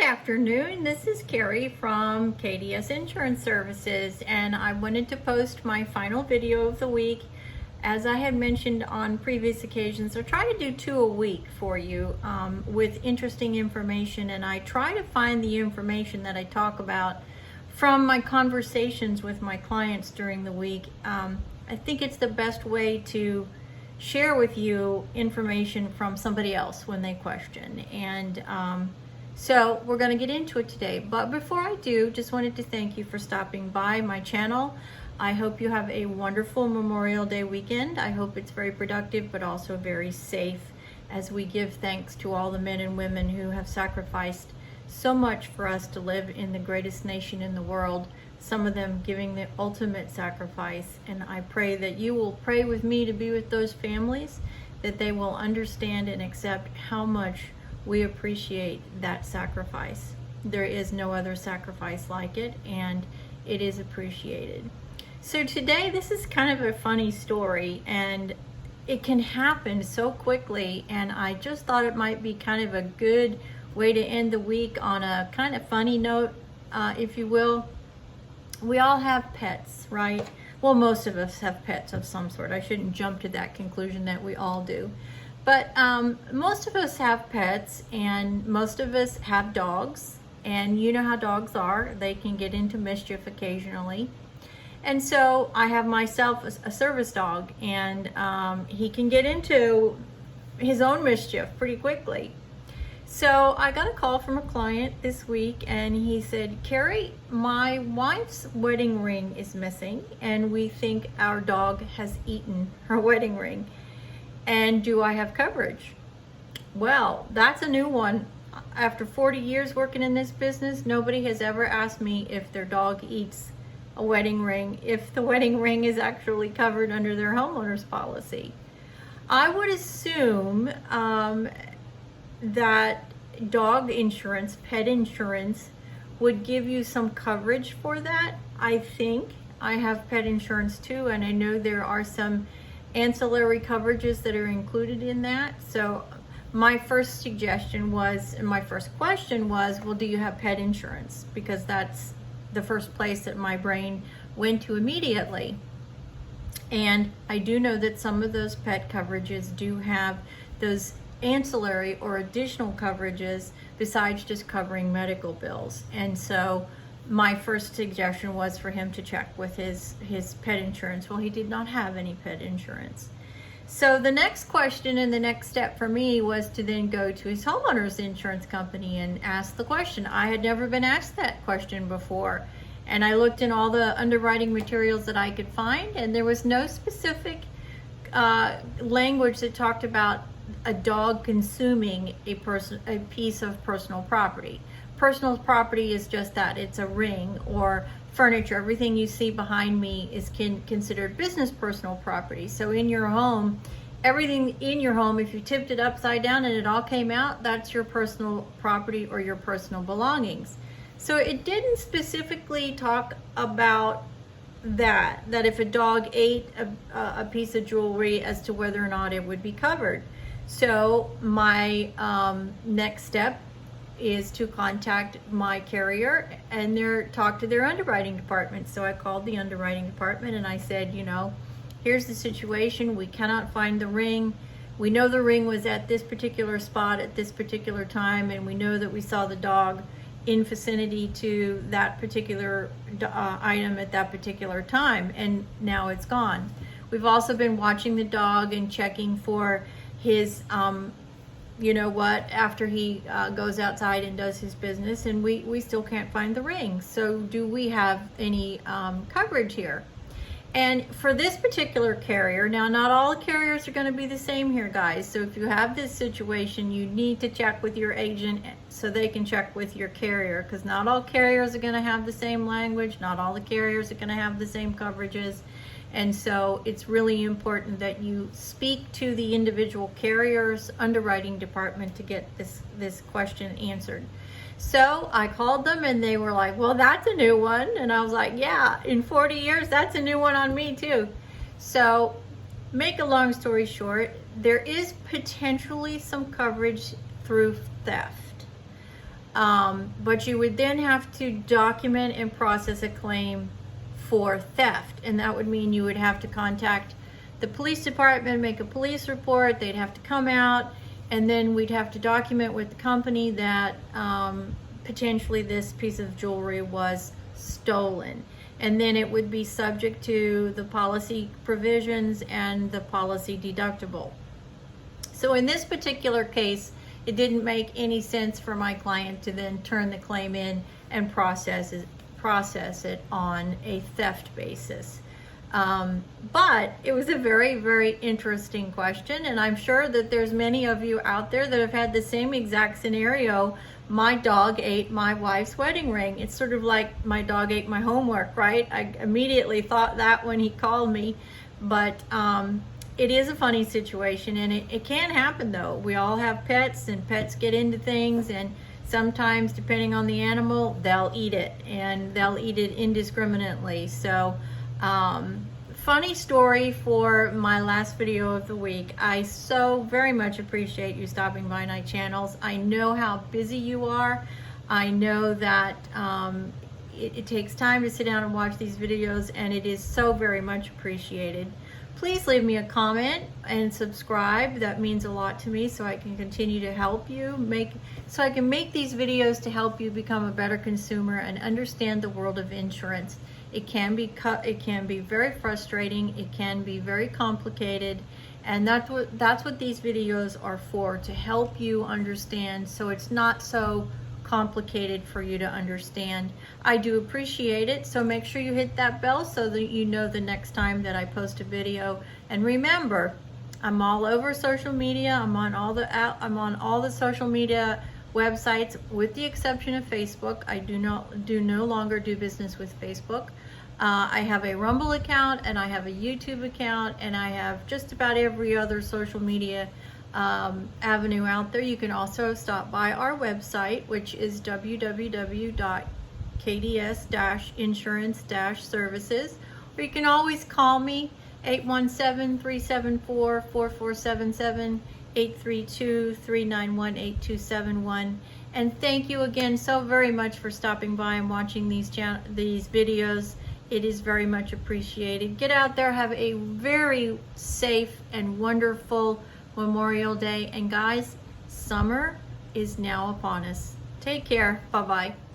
afternoon. This is Carrie from KDS Insurance Services, and I wanted to post my final video of the week. As I had mentioned on previous occasions, I try to do 2 a week for you with interesting information, and I try to find the information that I talk about from my conversations with my clients during the week. I think it's the best way to share with you information from somebody else when they question. And so we're going to get into it today. But before I do, just wanted to thank you for stopping by my channel. I hope you have a wonderful Memorial Day weekend. I hope it's very productive, but also very safe as we give thanks to all the men and women who have sacrificed so much for us to live in the greatest nation in the world, some of them giving the ultimate sacrifice. And I pray that you will pray with me to be with those families, that they will understand and accept how much we appreciate that sacrifice. There is no other sacrifice like it, and it is appreciated. So today, this is kind of a funny story, and it can happen so quickly, and I just thought it might be kind of a good way to end the week on a kind of funny note, if you will. We all have pets, right? Well, most of us have pets of some sort. I shouldn't jump to that conclusion that we all do. But most of us have pets, and most of us have dogs. And you know how dogs are. They can get into mischief occasionally. And so I have myself a service dog, and he can get into his own mischief pretty quickly. So I got a call from a client this week, and he said, Carrie, my wife's wedding ring is missing, and we think our dog has eaten her wedding ring. And do I have coverage? Well, that's a new one. After 40 years working in this business, nobody has ever asked me if their dog eats a wedding ring, if the wedding ring is actually covered under their homeowner's policy. I would assume that dog insurance, pet insurance, would give you some coverage for that. I think I have pet insurance too, and I know there are some ancillary coverages that are included in that. So my first suggestion was, and my first question was, well, do you have pet insurance? Because that's the first place that my brain went to immediately. And I do know that some of those pet coverages do have those ancillary or additional coverages besides just covering medical bills. And so my first suggestion was for him to check with his pet insurance. Well, he did not have any pet insurance. So the next question and the next step for me was to then go to his homeowner's insurance company and ask the question. I had never been asked that question before. And I looked in all the underwriting materials that I could find, and there was no specific language that talked about a dog consuming a piece of personal property. Personal property is just that. It's a ring or furniture. Everything you see behind me is considered business personal property. So in your home, everything in your home, if you tipped it upside down and it all came out, that's your personal property or your personal belongings. So it didn't specifically talk about that if a dog ate a piece of jewelry as to whether or not it would be covered. So my next step is to contact my carrier and talk to their underwriting department. So I called the underwriting department and I said, you know, here's the situation. We cannot find the ring. We know the ring was at this particular spot at this particular time, and we know that we saw the dog in vicinity to that particular item at that particular time, and now it's gone. We've also been watching the dog and checking for his you know what, after he goes outside and does his business, and we still can't find the ring. So do we have any coverage here? And for this particular carrier, now not all carriers are going to be the same here, guys. So if you have this situation, you need to check with your agent so they can check with your carrier, because not all carriers are going to have the same language. Not all the carriers are going to have the same coverages. And so it's really important that you speak to the individual carrier's underwriting department to get this question answered. So I called them and they were like, well, that's a new one. And I was like, yeah, in 40 years, that's a new one on me too. So make a long story short, there is potentially some coverage through theft. But you would then have to document and process a claim for theft, and that would mean you would have to contact the police department, make a police report. They'd have to come out, and then we'd have to document with the company that potentially this piece of jewelry was stolen, and then it would be subject to the policy provisions and the policy deductible. So in this particular case, it didn't make any sense for my client to then turn the claim in and process it on a theft basis. But it was a very, very interesting question, and I'm sure that there's many of you out there that have had the same exact scenario. My dog ate my wife's wedding ring. It's sort of like my dog ate my homework, right? I immediately thought that when he called me, but it is a funny situation, and it can happen though. We all have pets, and pets get into things, and sometimes depending on the animal, they'll eat it, and they'll eat it indiscriminately. So funny story for my last video of the week. I so very much appreciate you stopping by my channels. I know how busy you are. I know that it takes time to sit down and watch these videos, and it is so very much appreciated. Please leave me a comment and subscribe. That means a lot to me, so I can continue to help you so I can make these videos to help you become a better consumer and understand the world of insurance. It can be very frustrating. It can be very complicated, and that's what these videos are for, to help you understand, so it's not so complicated for you to understand. I do appreciate it, so make sure you hit that bell so that you know the next time that I post a video. And remember, I'm all over social media. I'm on all the social media websites, with the exception of Facebook. I do no longer do business with Facebook. I have a Rumble account, and I have a YouTube account, and I have just about every other social media avenue out there. You can also stop by our website, which is www.kds-insurance-services, or you can always call me 817-374-4477, 832-391-8271. And thank you again so very much for stopping by and watching these videos. It is very much appreciated. Get out there, have a very safe and wonderful Memorial Day. And guys, summer is now upon us. Take care. Bye-bye.